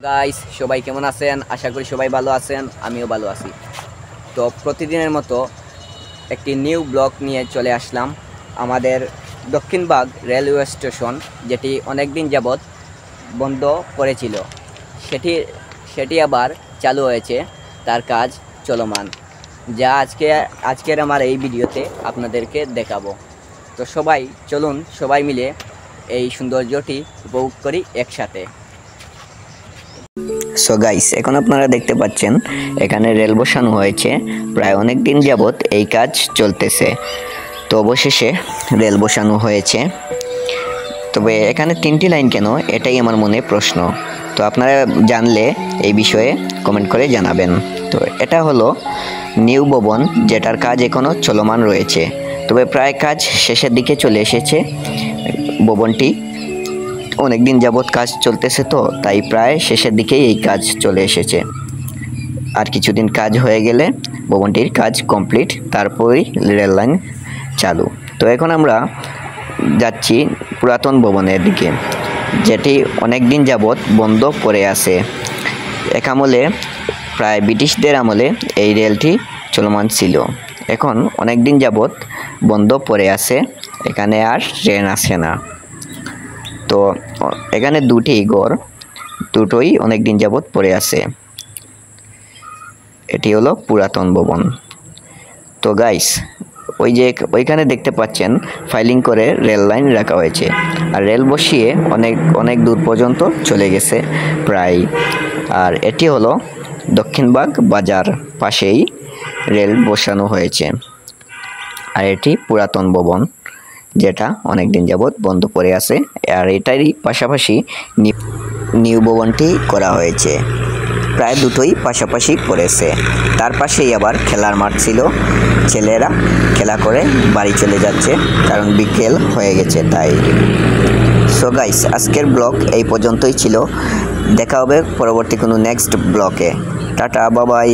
Guys সবাই কেমন আছেন? আশা করি সবাই ভালো আছেন, আমিও ভালো আছি। তো প্রতিদিনের মতো একটি নিউ ব্লগ নিয়ে চলে আসলাম আমাদের দক্ষিণবাগ রেলওয়ে স্টেশন, যেটি অনেক দিন যাবৎ বন্ধ পড়েছিল। সেটি আবার চালু হয়েছে, তার কাজ চলমান, যা আজকের আমার এই ভিডিওতে আপনাদেরকে দেখাবো। তো সবাই চলুন, সবাই মিলে এই সৌন্দর্যটি উপভোগ করি একসাথে। সো গাইস, এখন আপনারা দেখতে পাচ্ছেন এখানে রেল বসানো হয়েছে। প্রায় অনেক দিন যাবৎ এই কাজ চলতেছে, তো অবশেষে রেল বসানো হয়েছে। তবে এখানে 3টি লাইন কেন, এটাই আমার মনে প্রশ্ন। তো আপনারা জানলে এই বিষয়ে কমেন্ট করে জানাবেন। তো এটা হলো নিউ ভবন, যেটার কাজ এখনও চলমান রয়েছে, তবে প্রায় কাজ শেষের দিকে চলে এসেছে। ভবনটি অনেক দিন যাবৎ কাজ চলতেছে, তো তাই প্রায় শেষের দিকেই এই কাজ চলে এসেছে। আর কিছুদিন কাজ হয়ে গেলে ভবনটির কাজ কমপ্লিট, তারপরই রেল লাইন চালু। তো এখন আমরা যাচ্ছি পুরাতন ভবনের দিকে, যেটি অনেক দিন যাবৎ বন্ধ পড়ে আছে। এক আমলে, প্রায় ব্রিটিশদের আমলে এই রেলটি চলমান ছিল। এখন অনেক দিন যাবৎ বন্ধ পড়ে আছে, এখানে আর ট্রেন আসে না। তো এখানে দুটি ঘর, দুটোই অনেক দিন যাবৎ পড়ে আছে। এটি হলো পুরাতন ভবন। তো গাইস, ওইখানে দেখতে পাচ্ছেন ফাইলিং করে রেল লাইন রাখা হয়েছে, আর রেল বসিয়ে অনেক দূর পর্যন্ত চলে গেছে প্রায়। আর এটি হলো দক্ষিণবাগ বাজার, পাশেই রেল বসানো হয়েছে। আর এটি পুরাতন ভবন, যেটা অনেক দিন যাবৎ বন্ধ পড়ে আছে। আর এটারই পাশাপাশি নিউ ভবনটি করা হয়েছে, প্রায় দুটোই পাশাপাশি পড়েছে। তার পাশেই আবার খেলার মাঠ ছিল, ছেলেরা খেলা করে বাড়ি চলে যাচ্ছে, কারণ বিকেল হয়ে গেছে তাই। সো গাইস, আজকের ব্লগ এই পর্যন্তই ছিল। দেখা হবে পরবর্তী কোনো নেক্সট ব্লগে। টাটা, বাবাই।